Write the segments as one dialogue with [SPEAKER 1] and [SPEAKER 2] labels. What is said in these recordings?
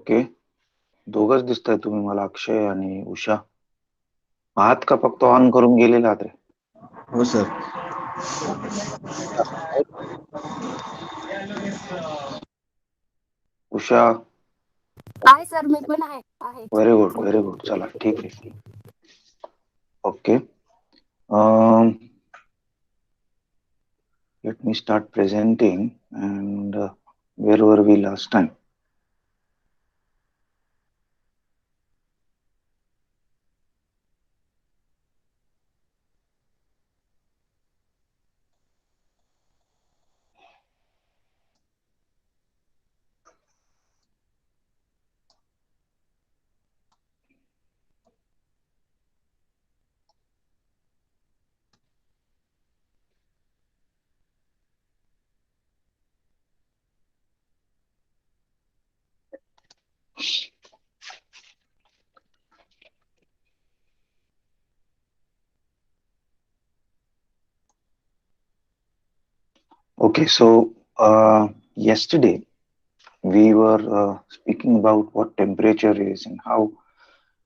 [SPEAKER 1] Okay. दोघच दिसताय तुम्ही मला, अक्षय आणि उषा. आहात का फक्त ऑन करून गेलेला रे?
[SPEAKER 2] हो सर.
[SPEAKER 1] उषा.
[SPEAKER 3] आहे सर, मी पण आहे.
[SPEAKER 1] Very good, very good. चला ठीक आहे. Okay. Let me start presenting. And where were we last time? Okay, so yesterday we were speaking about what temperature is and how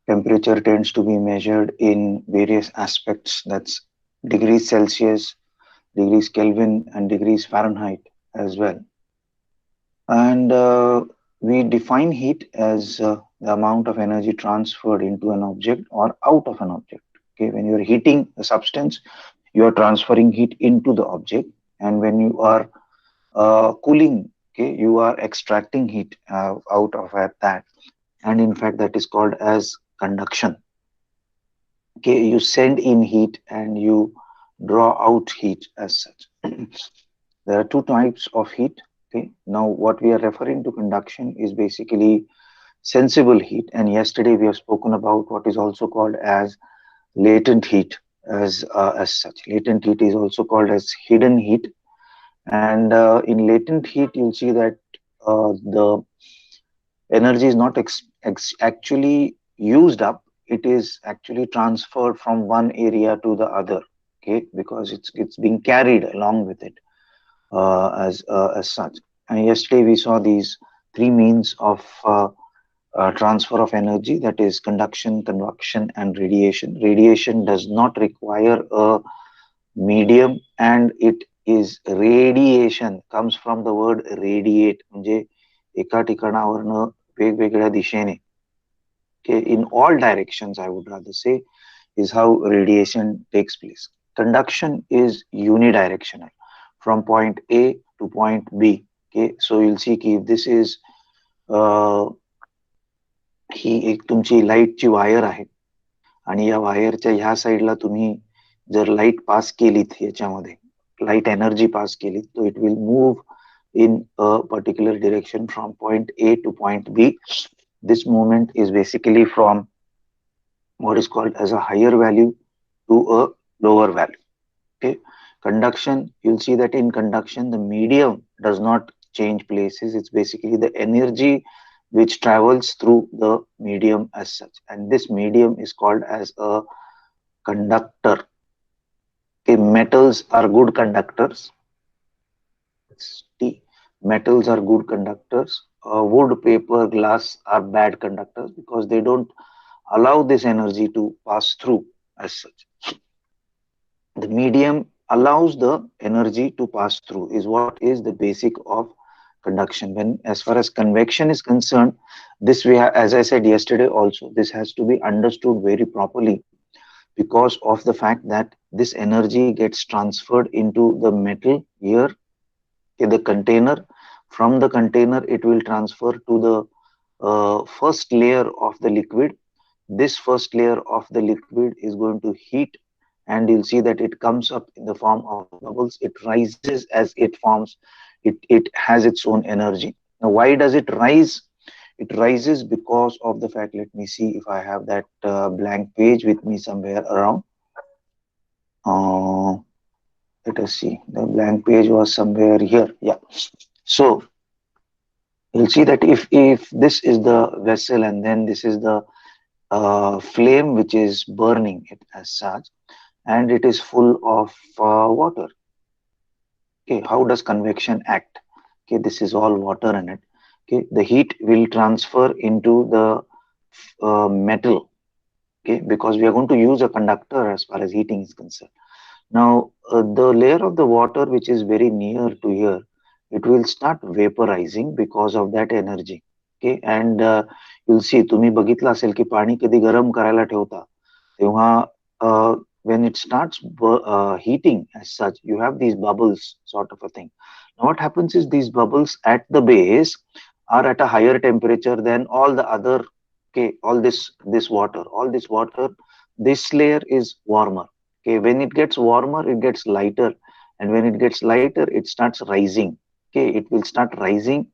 [SPEAKER 1] temperature tends to be measured in various aspects. That's degrees Celsius, degrees Kelvin, and degrees Fahrenheit as well. And we define heat as the amount of energy transferred into an object or out of an object. Okay, when you're heating a substance, you are transferring heat into the object, and when you are cooling, okay, you are extracting heat out of that, and in fact, that is called as conduction. Okay, you send in heat and you draw out heat as such. There are two types of heat. Okay, now what we are referring to conduction is basically sensible heat, and yesterday we have spoken about what is also called as latent heat as such. Latent heat is also called as hidden heat, and in latent heat you'll see that the energy is not actually used up. It is actually transferred from one area to the other. Okay, because it's being carried along with it as such. And yesterday we saw these three means of transfer of energy, that is conduction, convection, and radiation. Radiation does not require a medium, and it is radiation, comes from the word radiate, म्हणजे एका ठिकाणावरनं वेगवेगळ्या दिशेने, okay, in all directions, I would rather say, is how radiation takes place. Conduction is unidirectional from point A to point B. Okay, so you'll see if this is ही एक तुमची लाईटची wire आहे, आणि या वायरच्या ह्या साईडला तुम्ही जर लाईट पास केलीत, याच्यामध्ये लाईट एनर्जी पास केली, तो it will move in a particular direction from point A to point B. This movement is basically from what is called as a higher value to a lower value. Okay, conduction, you'll see that in conduction the medium does not change places. It's basically the energy which travels through the medium as such, and this medium is called as a conductor. Okay, metals are good conductors. Metals are good conductors. Wood, paper, glass are bad conductors because they don't allow this energy to pass through as such. The medium allows the energy to pass through is what is the basic of conduction. When as far as convection is concerned, this we have, as I said yesterday also, this has to be understood very properly because of the fact that this energy gets transferred into the metal here in the container. From the container it will transfer to the first layer of the liquid. This first layer of the liquid is going to heat, and you'll see that it comes up in the form of bubbles. It rises as it forms. It has its own energy. Now why does it rise? It rises because of the fact, let me see if I have that blank page with me somewhere around. Let us see, the blank page was somewhere here. Yeah, so you'll see that if this is the vessel and then this is the flame which is burning it as such, and it is full of water. Okay, how does convection act? Okay, this is all water in it. Okay, the heat will transfer into the metal. Okay, because we are going to use a conductor as far as heating is concerned. Now, the layer of the water which is very near to here, it will start vaporizing because of that energy. Okay, and you'll see, तुम्ही बघितलं असेल की पाणी कधी गरम करायला ठेवता तेव्हा when it starts heating as such, you have these bubbles sort of a thing. Now, what happens is these bubbles at the base are at a higher temperature than all the other. Okay, all this water, this layer is warmer. Okay, when it gets warmer, it gets lighter, and when it gets lighter, it starts rising. Okay, it will start rising,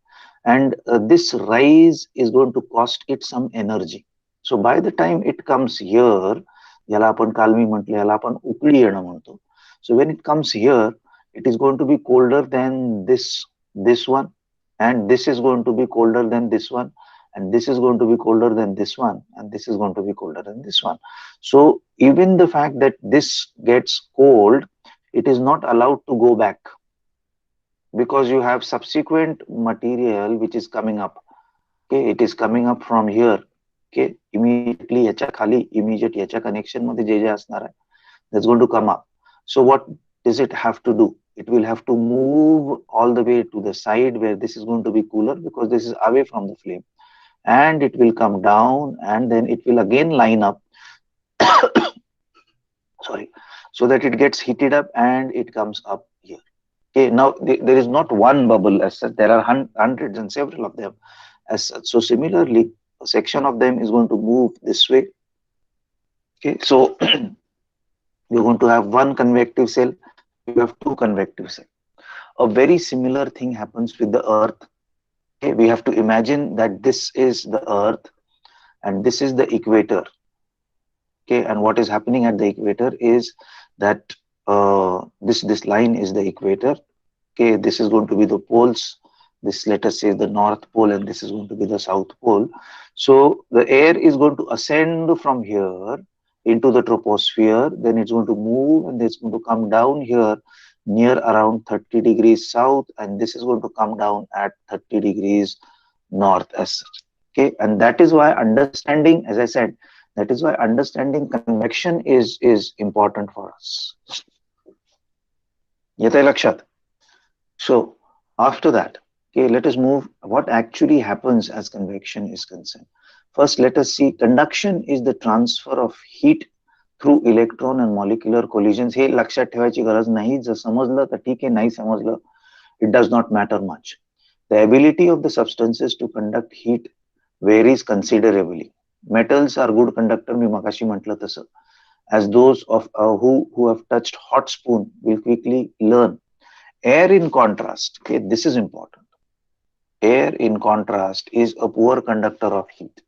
[SPEAKER 1] and this rise is going to cost it some energy. So by the time it comes here, याला आपण काल मी म्हटलं याला आपण उकळी येणं म्हणतो. So when it comes here, it is going to be colder than this one, and this is going to be colder than this one, and this is going to be colder than this one, and this is going to be colder than this one. So even the fact that this gets cold, it is not allowed to go back because you have subsequent material which is coming up. Okay, it is coming up from here. Okay, immediately याच्या खाली immediate याच्या connection मध्ये जे जे असणार आहे, that's going to come up. So what does it have to do? It will have to move all the way to the side where this is going to be cooler because this is away from the flame, and it will come down, and then it will again line up. Sorry, so that it gets heated up and it comes up here. Okay, now there is not one bubble as such, there are hundreds and several of them as such. So similarly, a section of them is going to move this way. Okay, so you're going to have one convective cell, you have two convective cells. A very similar thing happens with the earth. Okay, we have to imagine that this is the earth and this is the equator. Okay, and what is happening at the equator is that this line is the equator. Okay, this is going to be the poles. This, let us say, the North Pole, and this is going to be the South Pole. So the air is going to ascend from here into the troposphere, then it's going to move, and it's going to come down here near around 30 degrees south, and this is going to come down at 30 degrees north as such. Okay, and that is why understanding, as I said, that is why understanding convection is important for us. येतंय लक्षात? So after that, okay, let us move what actually happens as convection is concerned. First, let us see conduction is the transfer of heat through electron and molecular collisions. हे लक्षात ठेवायची गरज नाही. जर समजलं तर ठीक आहे, नाही समजलं, it does not matter much. The ability of the substances to conduct heat varies considerably. Metals are good conductor, मी मगाशी म्हटलं तसं, as those of who have touched hot spoon will quickly learn. Air in contrast, okay, this is important. Air in contrast is a poor conductor of heat.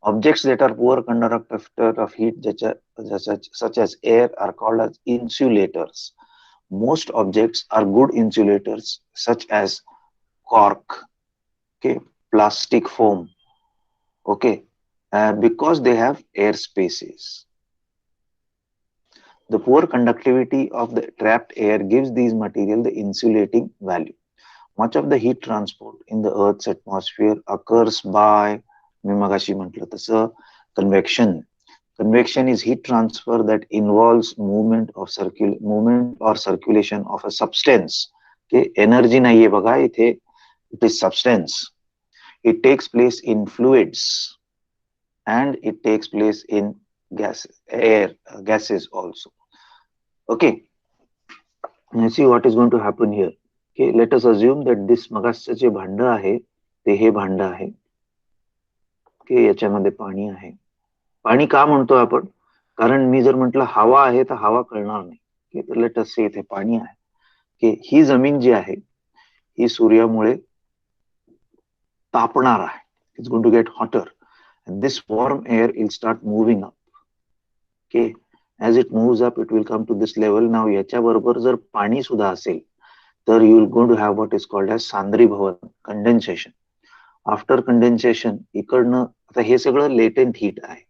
[SPEAKER 1] Objects that are poor conductor of heat, such as air, are called as insulators. Most objects are good insulators, such as cork, okay, plastic foam, okay, because they have air spaces. The poor conductivity of the trapped air gives these materials the insulating value. Much of the heat transport in the Earth's atmosphere occurs by, मी मगाशी म्हटलं तसं, convection. Convection is heat transfer that involves movement or circulation of a substance. Okay, energy नाहीये बघा इथे, it is substance. It takes place in fluids and it takes place in gases also. Okay, let's see what is going to happen here. Okay, let us assume that this मगासचं जे भांडं आहे ते हे भांडं आहे. Okay, याच्यामध्ये पाणी आहे. पाणी का म्हणतो आपण? कारण मी जर म्हटलं हवा आहे तर हवा कळणार नाही. तर लेट अस से इथे पाणी आहे. ओके, ही जमीन जी आहे ही सूर्यामुळे तापणार आहे. It's going to get hotter and this warm air will start moving up. Okay, as it moves up it will come to this level. Now याच्या बरोबर जर पाणी सुद्धा असेल तर you will going to have what is called as सांद्रीभवन, condensation. After condensation इकडनं आता हे सगळं latent heat आहे.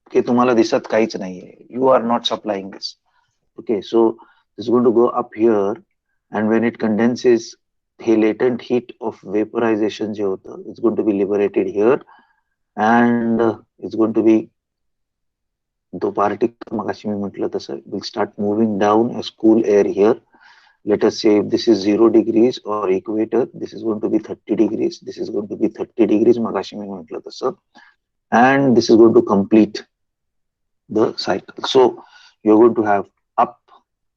[SPEAKER 1] Okay, तुम्हाला दिसत काहीच नाहीये. You are not supplying this. Okay, so this is going to go up here, and when it condenses, hey latent heat of vaporization जे होतं, it's going to be liberated here, and it's going to be, तो particle मगाशी मी म्हटलं तसं, will start moving down as cool air here. Let us say if this is 0 degrees or equator, this is going to be 30 degrees, this is going to be 30 degrees मगाशी मी म्हटलं तसं, and this is going to complete the cycle. So you're going to have up,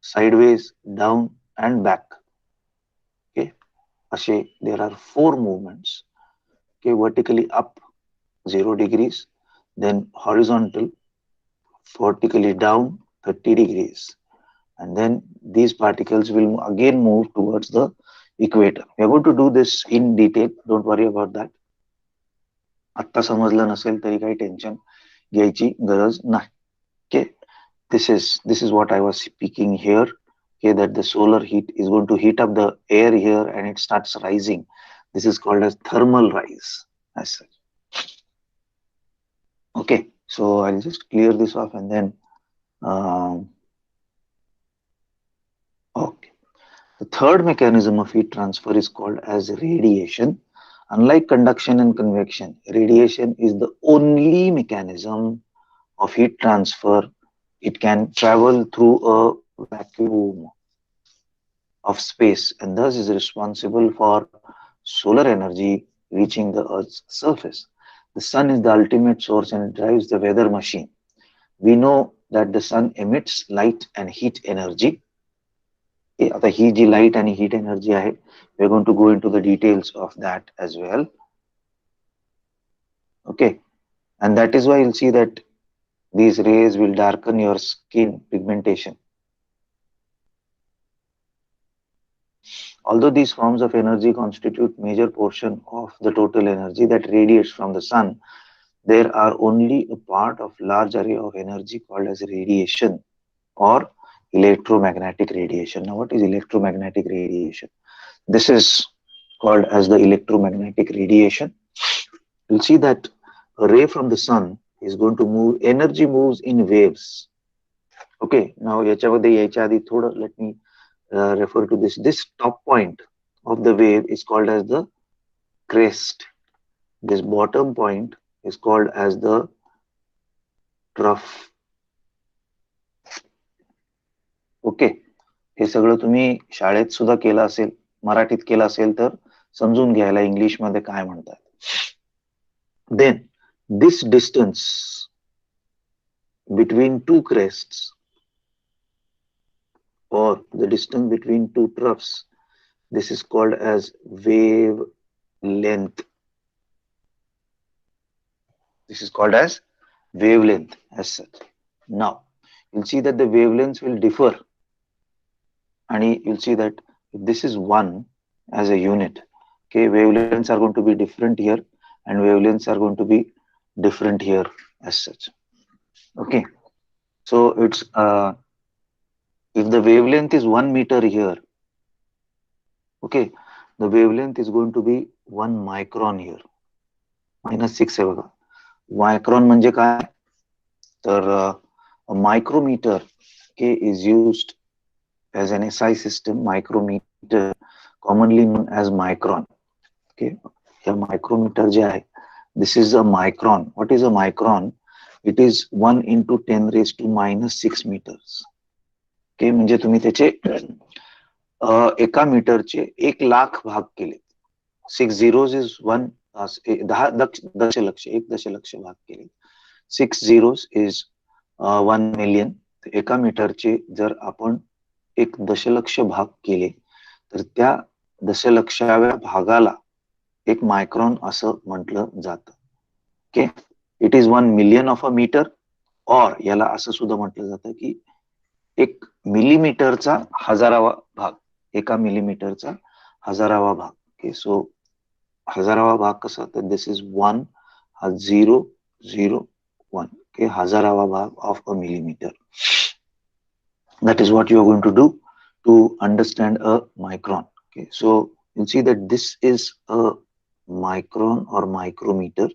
[SPEAKER 1] sideways, down, and back. Okay, ashe there are 4 movements. Okay, vertically up 0 degrees, then horizontal vertically down 30 degrees, and then these particles will again move towards the equator. We are going to do this in detail, don't worry about that. आत्ता समजलं नसेल तरी काही tension घ्यायची गरज नाही. Okay, this is what I was speaking here. Okay, that the solar heat is going to heat up the air here and it starts rising. This is called as thermal rise as such. Okay, so I'll just clear this off and then okay. The third mechanism of heat transfer is called as radiation. Unlike conduction and convection, radiation is the only mechanism of heat transfer. It can travel through a vacuum of space and thus is responsible for solar energy reaching the Earth's surface. The sun is the ultimate source and it drives the weather machine. We know that the sun emits light and heat energy. आता ही जी light and heat energy आहे, we're going to go into the details of that as well. Okay, and that is why you'll see that these rays will darken your skin pigmentation. Although these forms of energy constitute major portion of the total energy that radiates from the sun, there are only a part of large array of energy called as radiation or electromagnetic radiation. Now, what is electromagnetic radiation? This is called as the electromagnetic radiation. You'll see that a ray from the sun is going to move, energy moves in waves. Okay, now याच्यामध्ये यायच्या आधी थोडं let me refer to this. This top point of the wave is called as the crest. This bottom point is called as the trough. Okay, हे सगळं तुम्ही शाळेत सुद्धा केलं असेल, मराठीत केलं असेल तर समजून घ्यायला इंग्लिश मध्ये काय म्हणतात. Then this distance between two crests or the distance between two troughs, this is called as wavelength. This is called as wavelength as such. Now you'll see that the wavelengths will differ, and you'll see that this is 1 as a unit. Okay, wavelengths are going to be different here and wavelengths are going to be different here as such. Okay, so it's if the wavelength is 1 meter here, okay, the wavelength is going to be 1 micron here. -6 आहे बघा. Micron म्हणजे काय, तर a micrometer, okay, is used as an SI system. Micrometer commonly known as micron. Okay, a micrometer जे आहे, this is a micron. What is a micron? It is 1 into 10 raised to -6 meters. Okay, म्हणजे तुम्ही त्याचे एका मीटरचे 1,00,000 भाग केले. 6 zeros is 1, 10 दशलक्ष, 1 दशलक्ष भाग केले. 6 zeros is 1 million. एका मीटरचे जर आपण 1 दशलक्ष भाग केले तर त्या दशलक्षाव्या भागाला 1 मायक्रॉन असं म्हटलं जातं. Okay, it is 1 million of a metre, और याला असं सुद्धा म्हटलं जातं की 1 मिलीमीटरचा 1000वा भाग, एका मिलीमीटरचा 1000वा भाग. ओके, सो 1000वा भाग कसा, तर दिस इज 1 001. ओके, 1000वा भाग of a millimetre. That is what you are going to do to understand a micron. Okay, so you'll see that this is a micron or micrometer,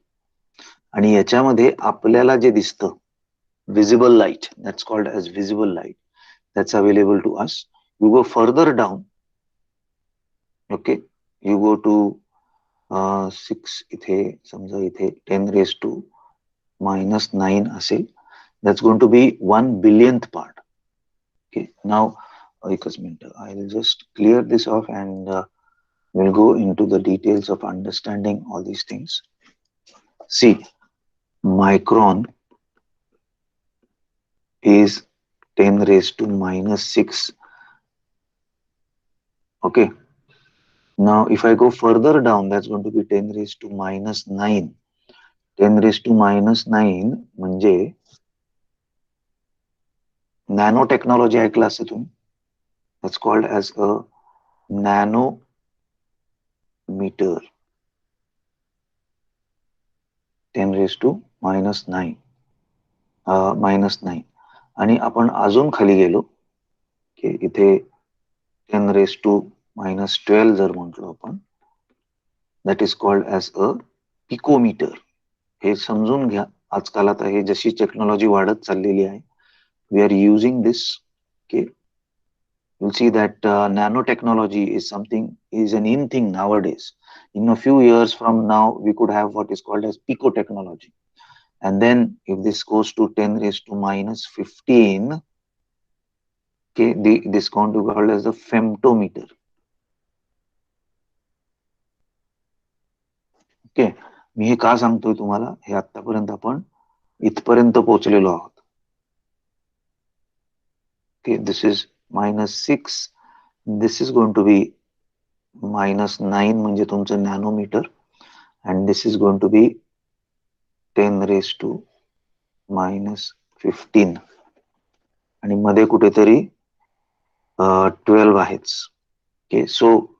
[SPEAKER 1] आणि याच्यामध्ये आपल्याला जे दिसतं visible light, that's called as visible light, that's available to us. You go further down, okay, you go to 6, इथे समजा इथे 10 raised to minus 9 असेल, that's going to be 1 billionth part. Okay, now एकच minute, I'll just clear this off and we'll go into the details of understanding all these things. See, micron is 10 raised to minus 6. Okay, now if I go further down, that's going to be 10 raised to minus 9. 10 raised to minus 9 म्हणजे nano technology ऐकलं असेल तुम्ही. That's called as a nanometer. 10 raised to minus 9. minus 9. आणि आपण अजून खाली गेलो की इथे 10 raised to minus 12 जर म्हटलो आपण, that is called as a picometer. हे समजून घ्या. आजकाल आता हे जशी टेक्नॉलॉजी वाढत चाललेली आहे, we are using this. Okay, you'll see that nanotechnology is an in thing nowadays. In a few years from now, we could have what is called as pico technology. And then if this goes to 10 raised to minus 15, okay, this is going to be called as the femtometer. Okay, मी हे का सांगतोय तुम्हाला, हे आतापर्यंत आपण इथपर्यंत पोहोचलेलो आहोत. Okay, this is minus 6, this is going to be minus 9 म्हणजे तुमचं nanometre, and this is going to be 10 raised to minus 15, आणि मध्ये कुठेतरी 12 आहेच. Okay, so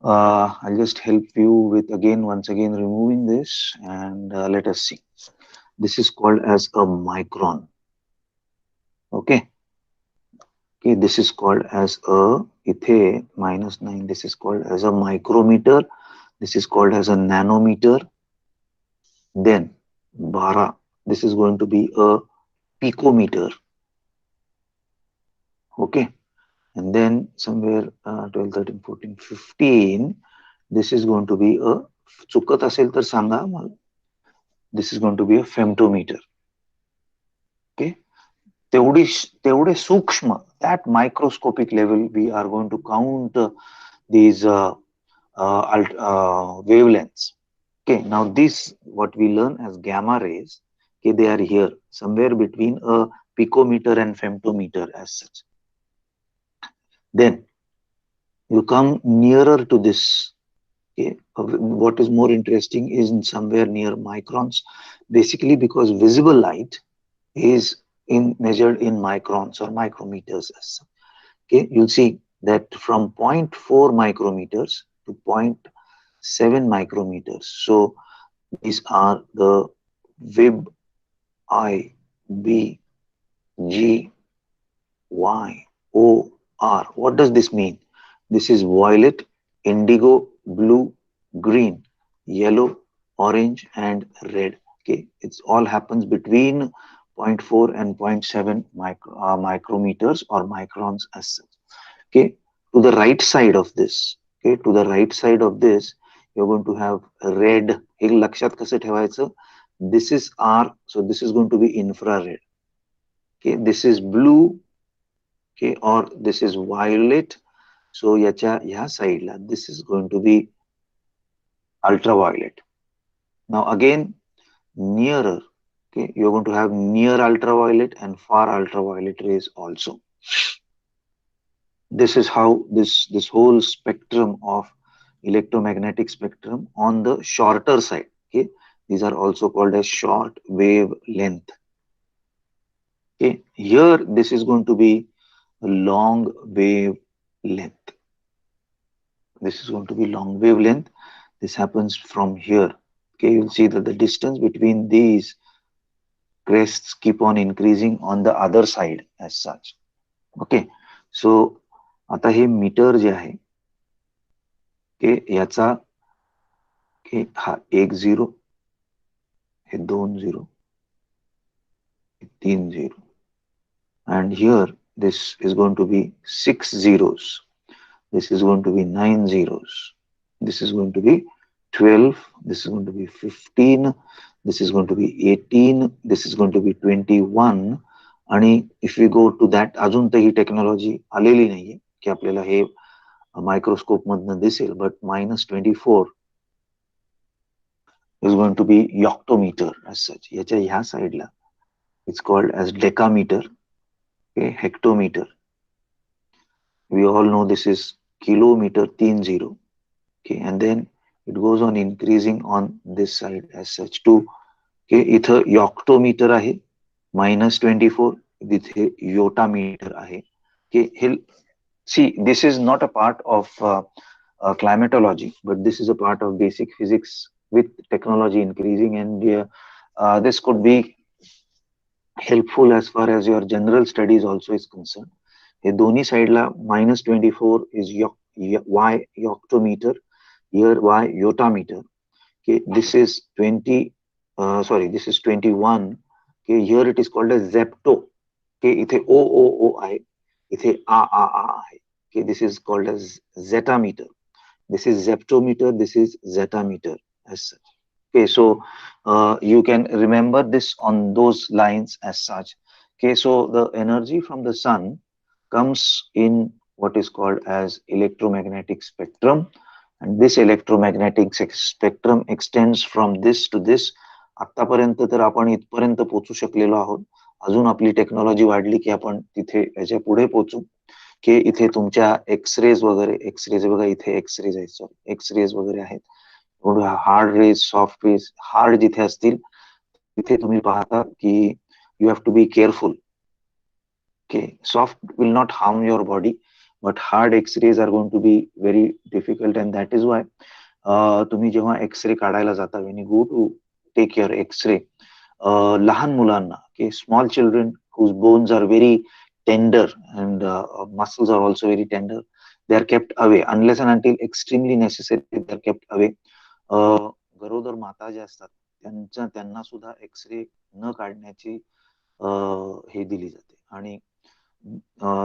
[SPEAKER 1] I'll just help you with once again removing this, and let us see. This is called as a micron. Okay, this is called as a ithe minus 9. This is called as a micrometer. This is called as a nanometer. Then 12, this is going to be a picometer. Okay, and then somewhere 12, 13, 14, 15, this is going to be a चुकत असेल तर सांगा मला. This is going to be a femtometer. Okay, तेवढे सूक्ष्म, that microscopic level, we are going to count these wavelengths. Okay, now this what we learn as gamma rays, okay, they are here somewhere between a picometer and femtometer as such. Then you come nearer to this. Okay, what is more interesting is in somewhere near microns, basically because visible light is measured in microns or micrometers as such. Okay, you'll see that from 0.4 micrometers to 0.7 micrometers. So these are the WIB, I, B, G, Y, O, R. What does this mean? This is violet, indigo, blue, green, yellow, orange, and red. Okay, it all happens between 0.4 and 0.7 micrometers or microns as such. Okay, to the right side of this, okay, to the right side of this, you're going to have red. एक लक्षात कसं ठेवायचं? This is R, so this is going to be infrared. Okay, this is blue, okay, or this is violet. So याच्या ह्या साईडला this is going to be ultraviolet. Now again, nearer, okay, you're going to have near ultraviolet and far ultraviolet rays also. This is how this whole spectrum of electromagnetic spectrum on the shorter side. Okay, these are also called as short wavelength. Okay, here this is going to be a long wavelength. This is going to be long wavelength. This happens from here. Okay, you'll see that the distance between these crests keep on increasing on the other side as such. Okay, so आता हे metre जे आहे, याचा हा 1 0, हे 2 0, हे 3 0, and here this is going to be 6 zeros. this is going to be 9 zeros, this is going to be 12, this is going to be 15, this is going to be 18, this is going to be 21. आणि if we go to that, अजून तर ही technology आलेली नाहीये की आपल्याला हे microscope मधनं दिसेल, but -24 is going to be yoctometer as such. याच्या ह्या साईडला it's called as decameter, okay, hectometer. We all know this is kilometer 30, okay, and then it goes on increasing on this side as such too. Okay, इथं yoctometer आहे -24, इथे yotameter आहे. Okay, he'll see, this is not a part of climatology, but this is a part of basic physics with technology increasing, and this could be helpful as far as your general studies also is concerned. हे दोन्ही साईडला -24 is y yoctometer, here y yotameter. Okay, this is 20, sorry, this is 21. Okay, here it is called as zepto. Okay, इथे o आहे, इथे a आहे. Okay, this is called as zetameter. This is zeptometer, this is zetameter as such. Okay, so you can remember this on those lines as such. Okay, so the energy from the sun comes in what is called as electromagnetic spectrum, and this electromagnetic spectrum extends from this to this. आतापर्यंत तर आपण इथपर्यंत पोहोचू शकलेलो आहोत. अजून आपली technology वाढली की आपण तिथे याच्या पुढे पोहोचू, की इथे तुमच्या एक्सरेज वगैरे, एक्सरेज बघा इथे एक्सरेज आहेत, सॉरी एक्सरेज वगैरे आहेत, hard rays, soft rays. Hard जिथे असतील तिथे तुम्ही पाहता की you have to be careful. Okay, soft will not harm your body, but hard x-rays are going to be very difficult, and that is why तुम्ही जेव्हा एक्सरे काढायला जाता, when you go to take your x-ray, लहान मुलांना, okay, small children whose bones are very tender and muscles are also very tender, they are kept away unless and until extremely necessary, they are kept away. गरोदर माता ज्या असतात त्यांना सुद्धा x ray न काढण्याची हे दिली जाते, आणि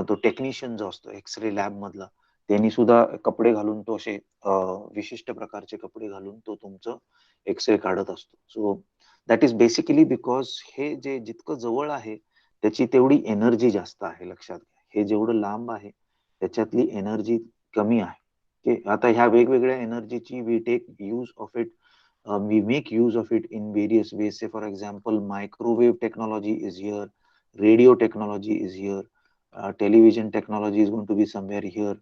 [SPEAKER 1] तो टेक्निशियन जो असतो एक्सरे लॅब मधला, त्यांनी सुद्धा कपडे घालून, तो असे विशिष्ट प्रकारचे कपडे घालून तो तुमचं एक्सरे काढत असतो. So that is basically because हे जे जितकं जवळ आहे त्याची तेवढी एनर्जी जास्त आहे. लक्षात घ्या, हे जेवढं लांब आहे त्याच्यातली एनर्जी कमी आहे. आता ह्या वेगवेगळ्या एनर्जीची we take use of it, we make use of it in various ways. Say for example, microwave technology is here, radio technology is here, television technology is going to be somewhere here,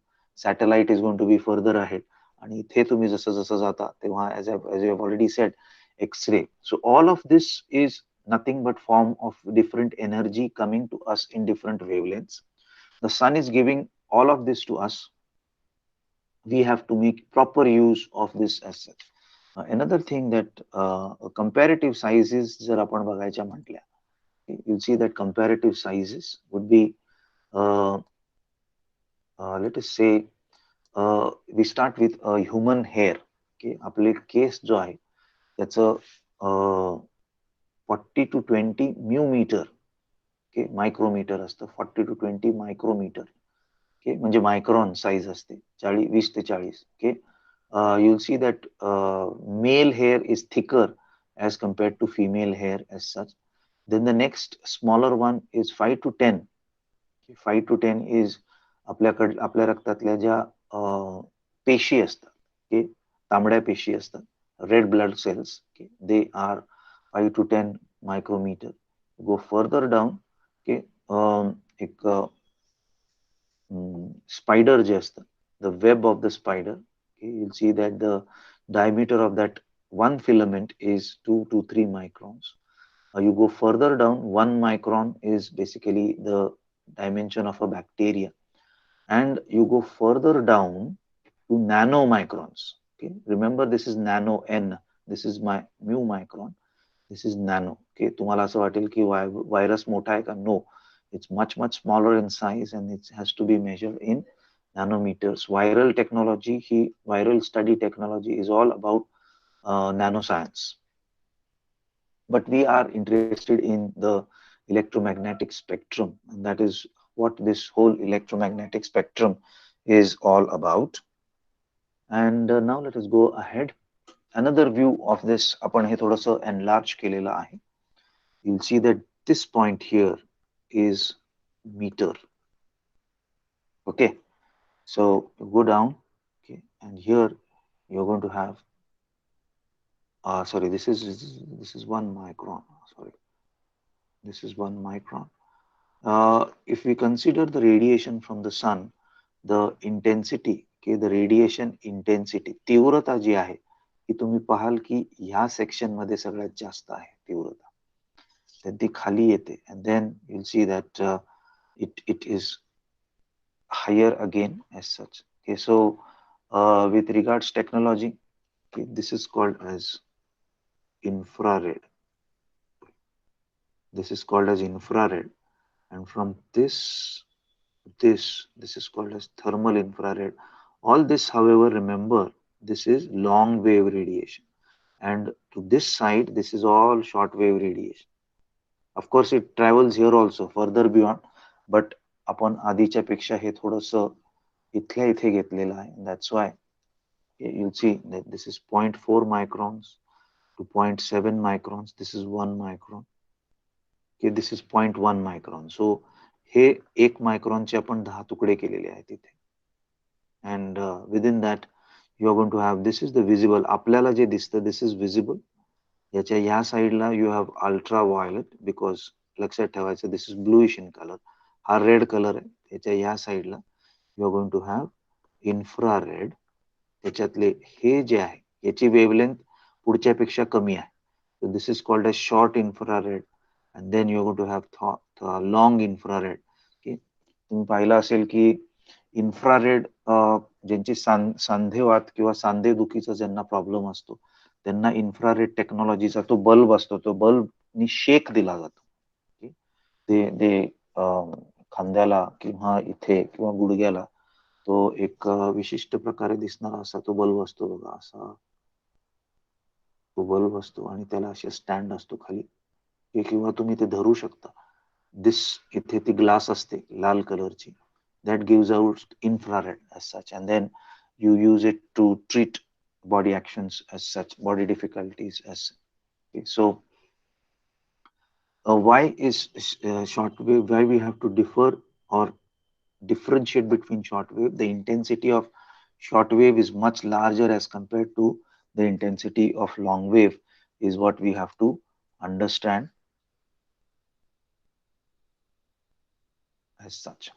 [SPEAKER 1] satellite is going to be further ahead. आणि इथे तुम्ही जसं जसं जाता तेव्हा, as I have already said, x-ray. So all of this is nothing but form of different energy coming to us in different wavelengths. The sun is giving all of this to us. We have to make proper use of this as such. Another thing that comparative sizes जर आपण बघायच्या म्हटल्या, you'll see that comparative sizes would be, let us say, we start with a human hair. Okay, आपले case जो आहे त्याचं 40 to 20 म्यूमीटर, okay, micrometre असतं, 40 to 20 micrometre. Okay, म्हणजे मायक्रॉन साईज असते, 20 ते 40. Okay, you'll see that male hair is thicker as compared to female hair as such. Then the next smaller one is 5 to 10. 5 to 10 is आपल्या रक्तातल्या ज्या पेशी असतात, okay, तांबड्या पेशी असतात, red blood cells, okay, they are 5 to 10 micrometer. Go further down, okay, एक spider जे असतं, the web of the spider, okay, you'll see that the diameter of that one filament is 2 to 3 microns. You go further down, 1 micron is basically the dimension of a bacteria, and you go further down to nanomicrons. Okay, remember this is nano, n, this is my mu micron, this is nano. Okay, तुम्हाला असं वाटेल की virus मोठा आहे का? No, it's much smaller in size, and it has to be measured in nanometers. Viral technology, viral study technology is all about nanoscience. But we are interested in the electromagnetic spectrum, and that is what this whole electromagnetic spectrum is all about. And now let us go ahead. Another view of this, आपण हे थोडंसं enlarge केलेलं आहे. You'll see that this point here is meter. Okay, so go down. Okay, and here you're going to have sorry, this is 1 micron. Sorry, this is 1 micron. If we consider the radiation from the sun, the intensity, okay, the radiation intensity, तीव्रता जी आहे ती तुम्ही पाहाल की ह्या section मध्ये सगळ्यात जास्त आहे तीव्रता. Then ती खाली येते and then you'll see that it is higher again as such. Okay, so with regards technology, okay, this is called as infrared. This is called as infrared, and from this is called as thermal infrared. All this, however, remember, this is long wave radiation, and to this side this is all short wave radiation. Of course it travels here also further beyond, but आपण आधीच्या पेक्षा हे थोडंसं इथल्या इथे घेतलेलं आहे. That's why you'll see that this is 0.4 microns to 0.7 microns. This is 1 micron. Okay, this is 0.1 micron. So हे 1 मायक्रॉनचे आपण 10 तुकडे केलेले आहेत इथे. And within that you are going to have, this is the visible, आपल्याला जे दिसतं this is visible. याच्या या साईडला you have ultraviolet, because लक्षात ठेवायचं this is bluish in color. हा रेड कलर आहे. याच्या या साईडला you are going to have infrared. त्याच्यातले हे जे आहे याची वेवलेंथ पुढच्या पेक्षा कमी आहे. So this is called as short infrared, and then you are going to have long infrared. Okay, तुम्ही पाहिलं असेल की इन्फ्रारेड ज्यांची सांधेवात किंवा सांधेदुखीचा ज्यांना प्रॉब्लेम असतो त्यांना इन्फ्रारेड टेक्नॉलॉजीचा तो बल्ब असतो, तो बल्बनी शेक दिला जातो. ते खांद्याला किंवा इथे किंवा गुडघ्याला तो एक विशिष्ट प्रकारे दिसणारा असा तो बल्ब असतो बघा, असा तो बल्ब असतो आणि त्याला असे स्टँड असतो खाली, किंवा तुम्ही ते धरू शकता. दिस इथे ती ग्लास असते लाल कलरची, that gives out infrared as such, and then you use it to treat body actions as such, body difficulties as such. Okay, so why is short wave, why we have to differ or differentiate between short wave? The intensity of short wave is much larger as compared to the intensity of long wave, is what we have to understand as such.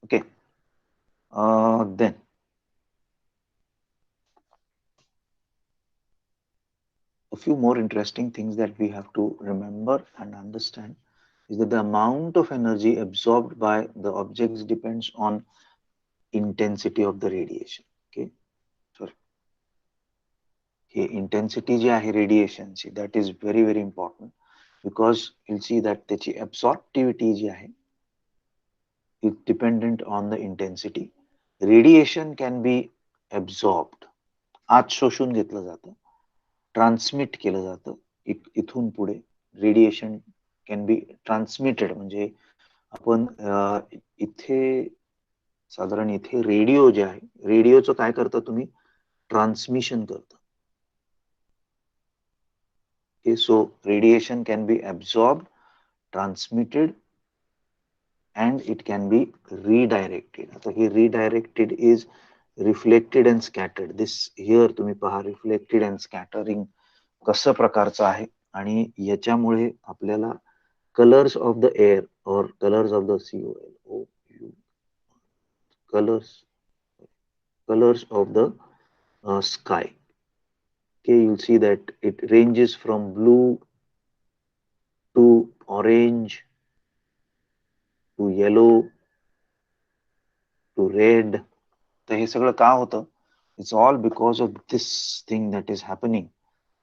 [SPEAKER 1] Okay, then a few more interesting things that we have to remember and understand is that the amount of energy absorbed by the objects depends on intensity of the radiation. Okay, sorry, intensity जी आहे radiation ची, that is very very important, because you'll see that त्याची absorptivity जी आहे is dependent on the intensity. Radiation can be absorbed, आत शोषून घेतलं जातं, transmit केलं जातं. इथून पुढे रेडिएशन कॅन बी ट्रान्समिटेड, म्हणजे आपण इथे साधारण इथे रेडिओ जे आहे, रेडिओचं काय करता तुम्ही, ट्रान्समिशन करता. Okay, so radiation can be absorbed, transmitted, and it can be redirected. आता हे redirected is reflected and scattered. This here तुम्ही पहा, reflected and scattering कसं प्रकारचं आहे, आणि याच्यामुळे आपल्याला colors of the air or colors of the colors of the sky. Okay, you'll see that it ranges from blue to orange to yellow to red. तर हे सगळं का होतं? It's all because of this thing that is happening.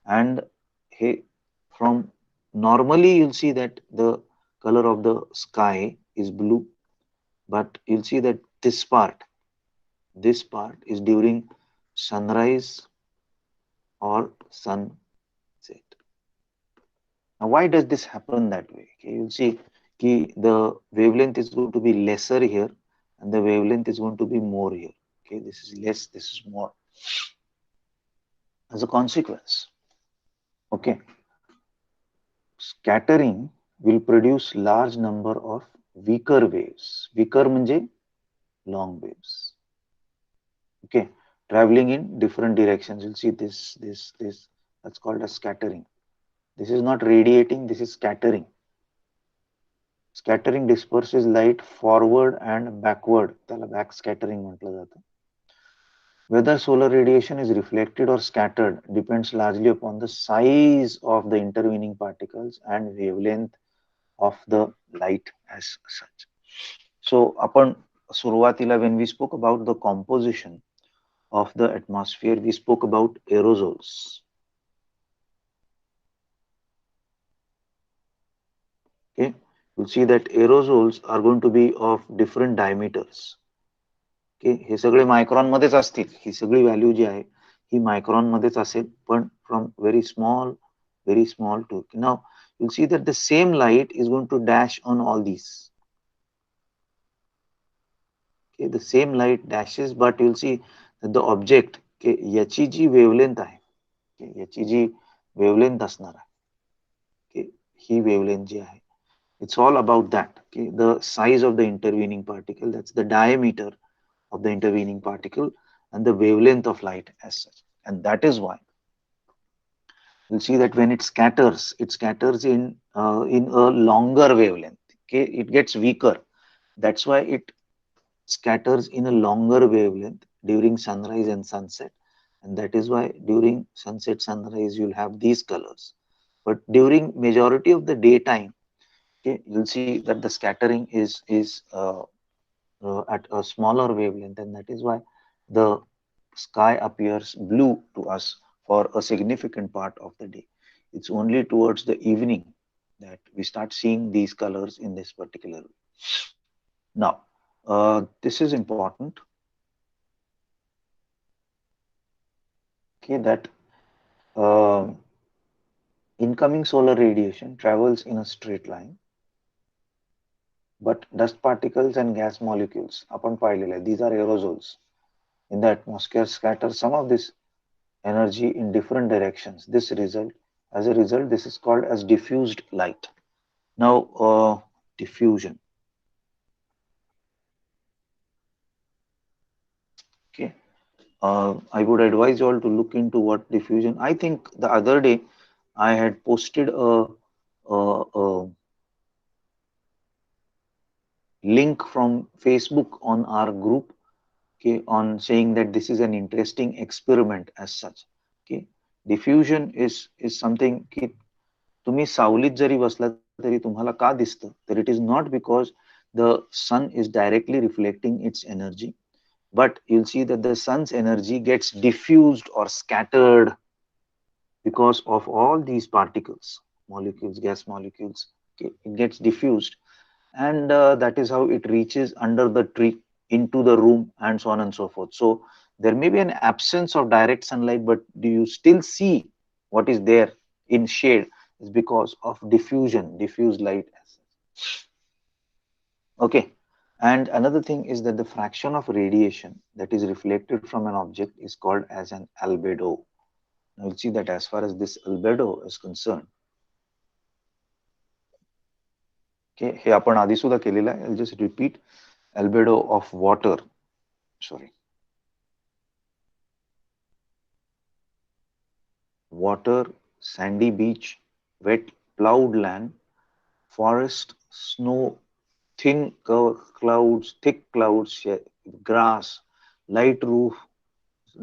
[SPEAKER 1] And hey, from normally you'll see that the color of the sky is blue, but you'll see that this part is during sunrise or sunset. Now why does this happen that way? Okay, you'll see the wavelength is going to be lesser here, and the wavelength is going to be more here. Okay, this is less, this is more. As a consequence, okay, scattering will produce large number of weaker waves. Weaker means long waves. Okay, traveling in different directions. You'll see this. That's called as scattering. This is not radiating, this is scattering. Scattering disperses light forward and backward. त्याला back scattering म्हटलं जातं. Whether solar radiation is reflected or scattered depends largely upon the size of the intervening particles and wavelength of the light as such. So, upon Suruvatila, when we spoke about the composition of the atmosphere, we spoke about aerosols. Okay, you'll see that aerosols are going to be of different diameters. Okay, हे सगळे micron मध्येच असतील. ही सगळी value जी आहे ही micron मध्येच असेल, पण from very small to now you'll see that the same light is going to dash on all these. Okay, the same light dashes, but you'll see that the object, okay, याची जी wavelength आहे, okay, याची जी wavelength असणार आहे, okay, ही wavelength जी आहे, it's all about that. Okay, the size of the intervening particle, that's the diameter of the intervening particle and the wavelength of light as such. And that is why you'll see that when it scatters in a longer wavelength. Okay, it gets weaker. That's why it scatters in a longer wavelength during sunrise and sunset. And that is why during sunset, sunrise, you'll have these colors. But during majority of the daytime, okay, you'll see that the scattering is at a smaller wavelength, and that is why the sky appears blue to us for a significant part of the day. It's only towards the evening that we start seeing these colors in this particular way. Now, this is important. Okay, that uh, incoming solar radiation travels in a straight line, but dust particles and gas molecules, upon पाहिलेलं, these are aerosols in the atmosphere, scatter some of this energy in different directions. As a result, this is called as diffused light. Now, diffusion. Okay, I would advise you all to look into what diffusion. I think the other day I had posted a link from Facebook on our group, okay, on saying that this is an interesting experiment as such. Okay, diffusion is something की तुम्ही सावलीत जरी बसला तरी तुम्हाला का दिसतं, तर it is not because the sun is directly reflecting its energy, but you'll see that the sun's energy gets diffused or scattered because of all these particles, molecules, gas molecules. Okay, it gets diffused, and that is how it reaches under the tree, into the room, and so on and so forth. So there may be an absence of direct sunlight, but do you still see what is there in shade? Is because of diffusion, diffused light. Okay, and another thing is that the fraction of radiation that is reflected from an object is called as an albedo. Now you'll see that as far as this albedo is concerned, okay, हे आपण आधी सुद्धा केलेलं आहे. I'll just repeat. Albedo of water, sorry, water, sandy beach, wet plowed land, forest, snow, thin clouds, thick clouds, grass, light roof,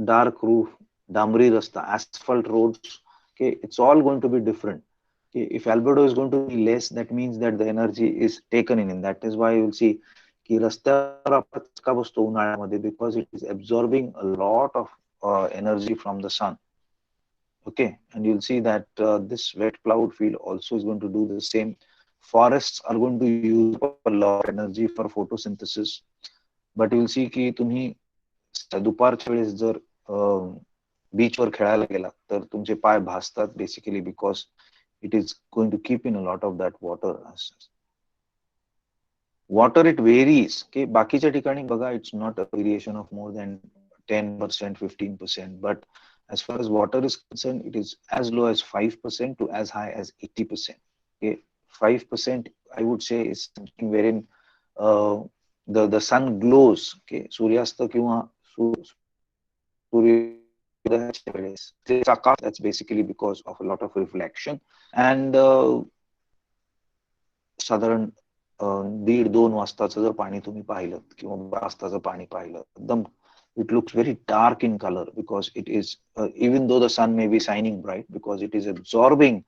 [SPEAKER 1] dark roof, damri rasta, asphalt roads. Okay, it's all going to be different. Okay, if albedo is going to be less, that means that the energy is taken in. That is why you will see की रस्त्यावर आपण का बसतो उन्हाळ्यामध्ये, because it is absorbing a lot of energy from the sun. Okay, and you'll see that this wet cloud field also is going to do the same. Forests are going to use up a lot of energy for photosynthesis, but you'll see की तुम्ही दुपारच्या वेळेस जर बीचवर खेळायला गेला तर तुमचे पाय भासतात, basically because it is going to keep in a lot of that water. Water it varies की बाकीच्या ठिकाणी बघा it's not a variation of more than 10%, 15%, but as far as water is concerned, it is as low as 5% to as high as 80%. Okay, 5% I would say is something wherein uh, the sun glows. Okay, सूर्यास्त किंवा सूर्योदयाच्या वेळेस तेच आकाश, that's basically because of a lot of reflection. And साधारण 1:30-2 वाजताचं जर पाणी तुम्ही पाहिलं किंवा 12 वाजताचं पाणी पाहिलं, एकदम it looks very dark in color because it is even though the sun may be shining bright, because it is absorbing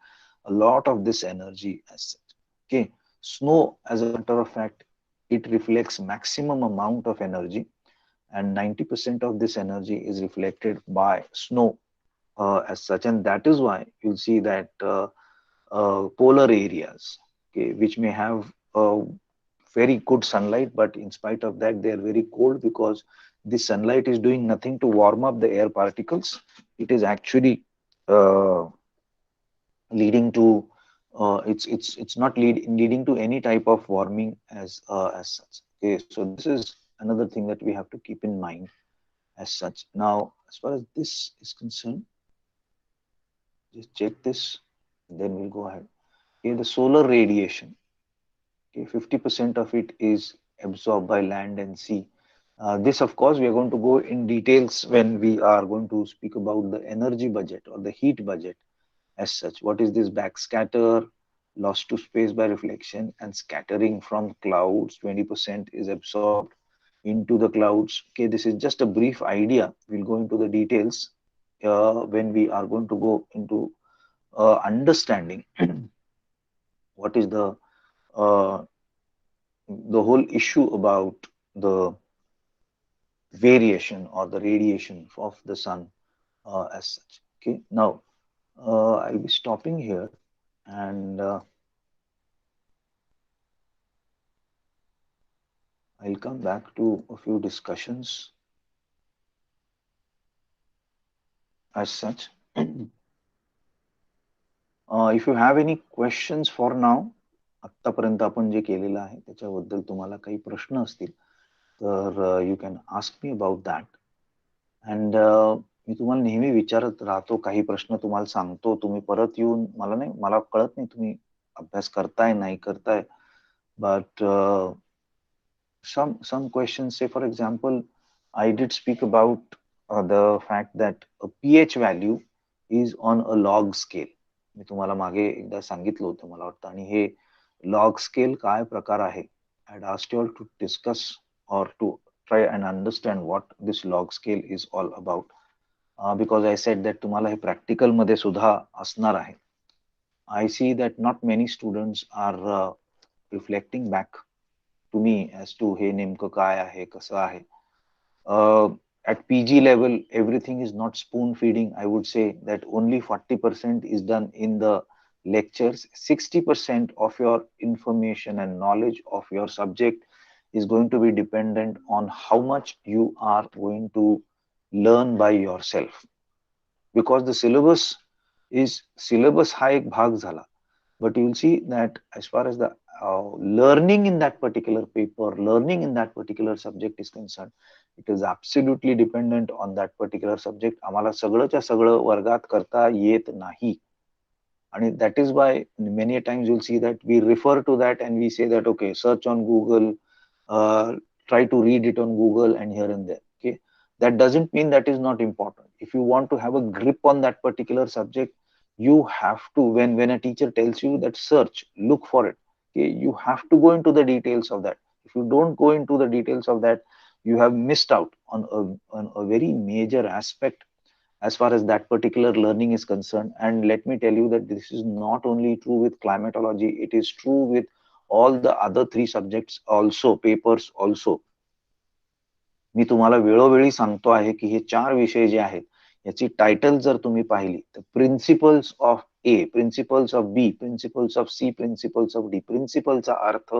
[SPEAKER 1] a lot of this energy as such. Okay, snow, as a matter of fact, it reflects maximum amount of energy, and 90% of this energy is reflected by snow as such, and that is why you'll see that polar areas, okay, which may have very good sunlight, but in spite of that, they are very cold because this sunlight is doing nothing to warm up the air particles. It is actually uh, leading to it's not leading to any type of warming as such. Okay, so this is another thing that we have to keep in mind as such. Now, as far as this is concerned, just check this, then we'll go ahead. Okay, the solar radiation. Okay, 50% of it is absorbed by land and sea. This, of course, we are going to go in details when we are going to speak about the energy budget or the heat budget as such. What is this backscatter, loss to space by reflection, and scattering from clouds? 20% is absorbed into the clouds. Okay, this is just a brief idea. We'll go into the details when we are going to go into understanding what is uh, the whole issue about the variation or the radiation of the sun as such. Okay, now I'll be stopping here, and I'll come back to a few discussions as such. If you have any questions for now, आत्तापर्यंत आपण जे केलेलं आहे त्याच्याबद्दल तुम्हाला काही प्रश्न असतील तर you can ask me about that. And मी तुम्हाला नेहमी विचारत राहतो, काही प्रश्न तुम्हाला सांगतो, तुम्ही परत येऊन मला कळत नाही तुम्ही अभ्यास करताय नाही करताय, but some questions, say for example, I did speak about the fact that a pH value is on a log scale. मी तुम्हाला मागे एकदा सांगितलं होतं मला वाटतं, आणि हे लॉग स्केल काय प्रकार आहे. I had asked you all to discuss or to try and understand what this log scale is all about, because I said that तुम्हाला हे प्रॅक्टिकल मध्ये सुद्धा असणार आहे. I see that not many students are reflecting back to me as to हे नेमकं काय आहे, कसं आहे. At PG level, everything is not spoon feeding. I would say that only 40% is done in the lectures. 60% of your information and knowledge of your subject is going to be dependent on how much you are going to learn by yourself. Because the syllabus हा एक भाग झाला, but you'll see that as far as the learning in that particular paper, learning in that particular subject is concerned, it is absolutely dependent on that particular subject. आम्हाला सगळंच्या सगळं वर्गात करता येत नाही, and that is why many a times you'll see that we refer to that and we say that okay, search on Google, uh, try to read it on Google and here and there. Okay, that doesn't mean that is not important. If you want to have a grip on that particular subject, you have to, when a teacher tells you that search, look for it, okay, you have to go into the details of that. If you don't go into the details of that, you have missed out on a very major aspect as far as that particular learning is concerned. And let me tell you that this is not only true with climatology, it is true with all the other three subjects also, papers also. मी तुम्हाला वेळोवेळी सांगतो आहे की हे 4 विषय जे आहेत याची title जर तुम्ही पाहिली तर principles of A, principles of B, principles of C, principles of D. प्रिन्सिपलचा अर्थ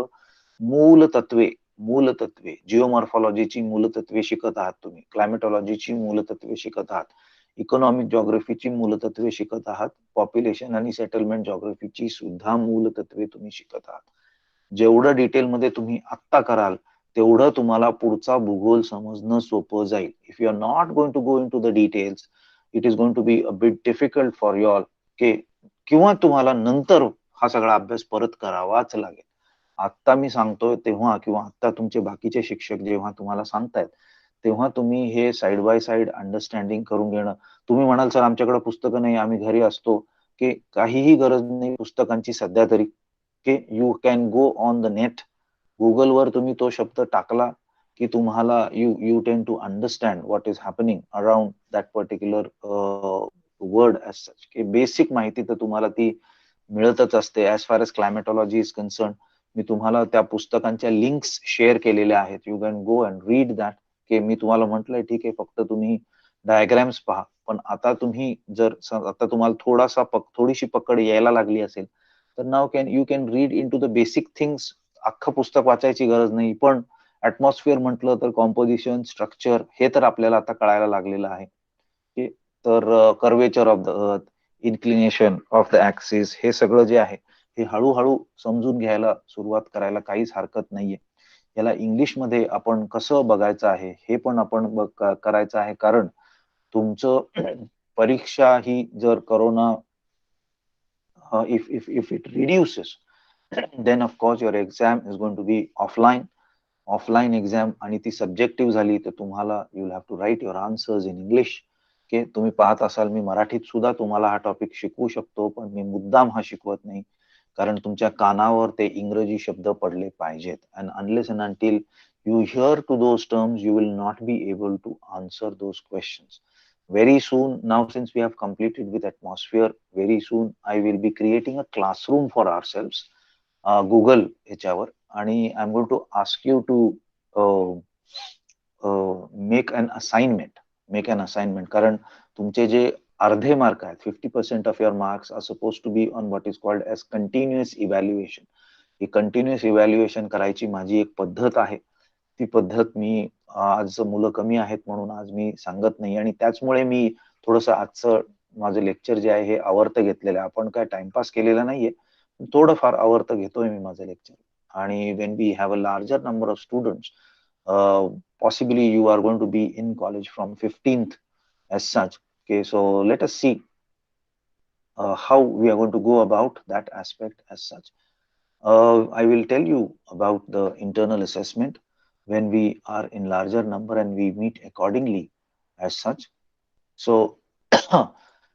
[SPEAKER 1] मूलतत्वे. मूलतत्वे, जिओमॉर्फॉलॉजीची मूलतत्वे शिकत आहात तुम्ही, क्लायमेटॉलॉजीची मूलतत्वे शिकत आहात, इकॉनॉमिक जॉग्रफीची मूलतत्वे शिकत आहात, पॉप्युलेशन आणि सेटलमेंट जॉग्रफीची सुद्धा मूलतत्वे तुम्ही शिकत आहात. जेवढं डिटेलमध्ये तुम्ही आत्ता कराल तेवढं तुम्हाला पुढचा भूगोल समजणं सोपं जाईल. If you are not going to go into the details, it is going to be a bit difficult for you all. की किंवा तुम्हाला नंतर हा सगळा अभ्यास परत करावाच लागेल. आत्ता मी सांगतोय तेव्हा, किंवा आत्ता तुमचे बाकीचे शिक्षक जेव्हा तुम्हाला सांगतायत, तेव्हा तुम्ही हे साइड बाय साइड अंडरस्टँडिंग करून घेणं. तुम्ही म्हणाल सर आमच्याकडे पुस्तकं नाही, आम्ही घरी असतो, की काहीही गरज नाही पुस्तकांची सध्या तरी. की you can go on the net. गुगलवर तुम्ही तो शब्द टाकला की तुम्हाला you you tend to understand what is happening around that particular word as such. की बेसिक माहिती तर तुम्हाला ती मिळतच असते. As far as climatology is concerned, मी तुम्हाला त्या पुस्तकांच्या लिंक्स शेअर केलेल्या आहेत. You can go and read that. की मी तुम्हाला म्हटलंय ठीक आहे फक्त तुम्ही डायग्राम्स पहा, पण आता तुम्ही जर आता तुम्हाला थोडीशी पकड यायला लागली असेल तर नाव you can read into the basic things. अख्खं पुस्तक वाचायची गरज नाही, पण ऍटमॉस्फिअर म्हटलं तर कॉम्पोजिशन, स्ट्रक्चर हे तर आपल्याला आता कळायला लागलेलं आहे. तर curvature of the earth, inclination of the axis, हे सगळं जे आहे हे हळूहळू समजून घ्यायला सुरुवात करायला काहीच हरकत नाहीये. याला इंग्लिशमध्ये आपण कसं बघायचं आहे हे पण आपण करायचं आहे. कारण तुमचं परीक्षा ही जर corona if it reduces, then of course your exam is going to be offline exam, आणि ती सब्जेक्टिव्ह झाली तर तुम्हाला you will have to write your answers in English. की तुम्ही पाहत असाल मी मराठीत सुद्धा तुम्हाला हा टॉपिक शिकवू शकतो, पण मी मुद्दाम हा शिकवत नाही, कारण तुमच्या कानावर ते इंग्रजी शब्द पडले पाहिजेत. And unless and until you hear to those terms, you will not be able to answer those questions. Very soon, now since we have completed with atmosphere, very soon I will be creating a classroom for ourselves, Google ह्याच्यावर, आणि I am going to ask you to make an assignment. कारण तुमचे जे अर्धे mark आहेत, 50% of your marks are suppose to be on what is called as continuous evaluation. ही continuous evaluation करायची माझी एक पद्धत आहे. ती पद्धत मी आज मुलं कमी आहेत म्हणून आज मी सांगत नाही, आणि त्याचमुळे मी थोडंसं आजचं माझं लेक्चर जे आहे हे आवर्त घेतलेलं आहे. आपण काय टाइमपास केलेला नाहीये, थोडंफार आवर्त घेतोय मी माझं लेक्चर. आणि when we have a larger number of students, possibly you are going to be in college from 15th as such. Okay, so let us see how we are going to go about that aspect as such. I will tell you about the internal assessment when we are in larger number and we meet accordingly as such. So